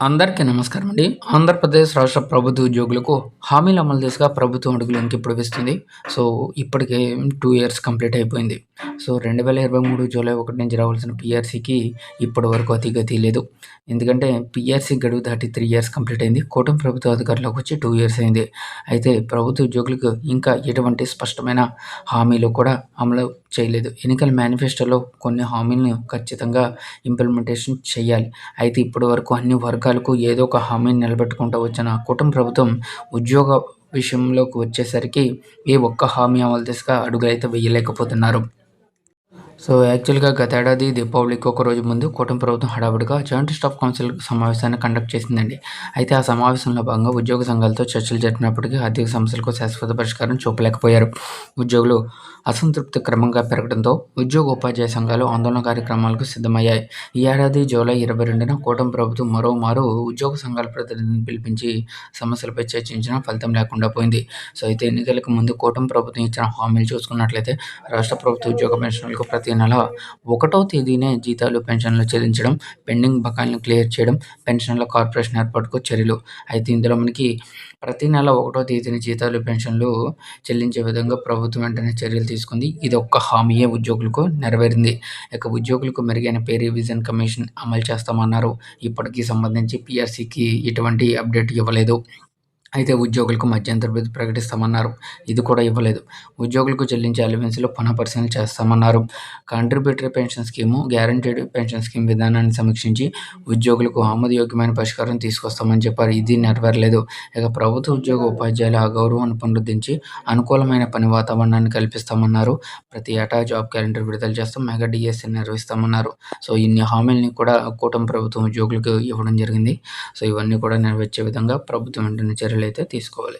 అందరికీ నమస్కారం అండి. ఆంధ్రప్రదేశ్ రాష్ట్ర ప్రభుత్వ ఉద్యోగులకు హామీల అమలు దిశగా ప్రభుత్వం అడుగులు వెనక్కి వేస్తుంది. సో, ఇప్పటికే 2 ఇయర్స్ కంప్లీట్ అయిపోయింది. సో, 2023 జూలై 1 నుంచి రావాల్సిన పీఆర్సీకి ఇప్పటి వరకు అతిగతి లేదు. ఎందుకంటే పీఆర్సీ గడువు దాటి 3 ఇయర్స్ కంప్లీట్ అయింది. కూటమి ప్రభుత్వ అధికారంలోకి వచ్చి 2 ఇయర్స్ అయింది. అయితే ప్రభుత్వ ఉద్యోగులకు ఇంకా ఎటువంటి స్పష్టమైన హామీలు కూడా అమలు చేయలేదు. ఎన్నికల మేనిఫెస్టోలో కొన్ని హామీలను ఖచ్చితంగా ఇంప్లిమెంటేషన్ చేయాలి. అయితే ఇప్పటి వరకు అన్ని వర్గాలకు ఏదో ఒక హామీని నిలబెట్టుకుంటూ వచ్చిన కూటమి ప్రభుత్వం ఉద్యోగ విషయంలోకి వచ్చేసరికి ఏ ఒక్క హామీ అమలు దిశగా అడుగులైతే వేయలేకపోతున్నారు. సో, యాక్చువల్‌గా గతేడాది దీపావళికి ఒక రోజు ముందు కూటమి ప్రభుత్వం హడావుడిగా జాయింట్ స్టాఫ్ కౌన్సిల్ సమావేశాన్ని కండక్ట్ చేసిందండి. అయితే ఆ సమావేశంలో భాగంగా ఉద్యోగ సంఘాలతో చర్చలు జరిపినప్పటికీ ఆర్థిక సమస్యలకు శాశ్వత పరిష్కారం చూపలేకపోయారు. ఉద్యోగులు అసంతృప్తి క్రమంగా పెరగడంతో ఉద్యోగ ఉపాధ్యాయ సంఘాలు ఆందోళన కార్యక్రమాలకు సిద్ధమయ్యాయి. ఈ ఏడాది జూలై 22న కూటమి ప్రభుత్వం మరోమారు ఉద్యోగ సంఘాల ప్రతినిధులను పిలిపించి సమస్యలపై చర్చించినా ఫలితం లేకుండా పోయింది. సో, అయితే ఎన్నికలకు ముందు కూటమి ప్రభుత్వం ఇచ్చిన హామీలు చూసుకున్నట్లయితే రాష్ట్ర ప్రభుత్వ ఉద్యోగ పెన్షన్లకు ప్రతి నెల 1వ తేదీనే జీతాలు, పెన్షన్లు చెల్లించడం, పెండింగ్ బకాయిలను క్లియర్ చేయడం, పెన్షన్ల కార్పొరేషన్ ఏర్పాటుకు చర్యలు. అయితే ఇందులో మనకి ప్రతి నెల 1వ తేదీన జీతాలు, పెన్షన్లు చెల్లించే విధంగా ప్రభుత్వం వెంటనే చర్యలు తీసుకుంది. ఇది ఒక్క హామీయే ఉద్యోగులకు నెరవేరింది. ఇక ఉద్యోగులకు మెరుగైన పే రివిజన్ కమిషన్ అమలు చేస్తామన్నారు. ఇప్పటికి సంబంధించి పీఆర్సీకి ఎటువంటి అప్డేట్ ఇవ్వలేదు. అయితే ఉద్యోగులకు మధ్యంతర భృతి ప్రకటిస్తామన్నారు. ఇది కూడా ఇవ్వలేదు. ఉద్యోగులకు చెల్లించే అలవెన్స్‌లో పునః పరిశీలన చేస్తామన్నారు. Contributory pension scheme, guaranteed pension scheme విధానాన్ని సమీక్షించి ఉద్యోగులకు ఆమోదయోగ్యమైన పరిష్కారం తీసుకొస్తామని చెప్పారు. ఇది నెరవేరలేదు. ఇక ప్రభుత్వ ఉద్యోగ ఉపాధ్యాయుల గౌరవాన్ని పునరుద్ధరించి అనుకూలమైన పని వాతావరణాన్ని కల్పిస్తామన్నారు. ప్రతి ఏటా జాబ్ క్యాలెండర్ విడుదల చేస్తాం, మెగా డిఎస్సి నిర్వహిస్తామన్నారు. సో, ఇన్ని హామీలని కూడా కూటమి ప్రభుత్వం ఉద్యోగులకు ఇవ్వడం జరిగింది. సో, ఇవన్నీ కూడా నెరవేర్చే విధంగా ప్రభుత్వం వెంటనే చర్యలైతే తీసుకోవాలి.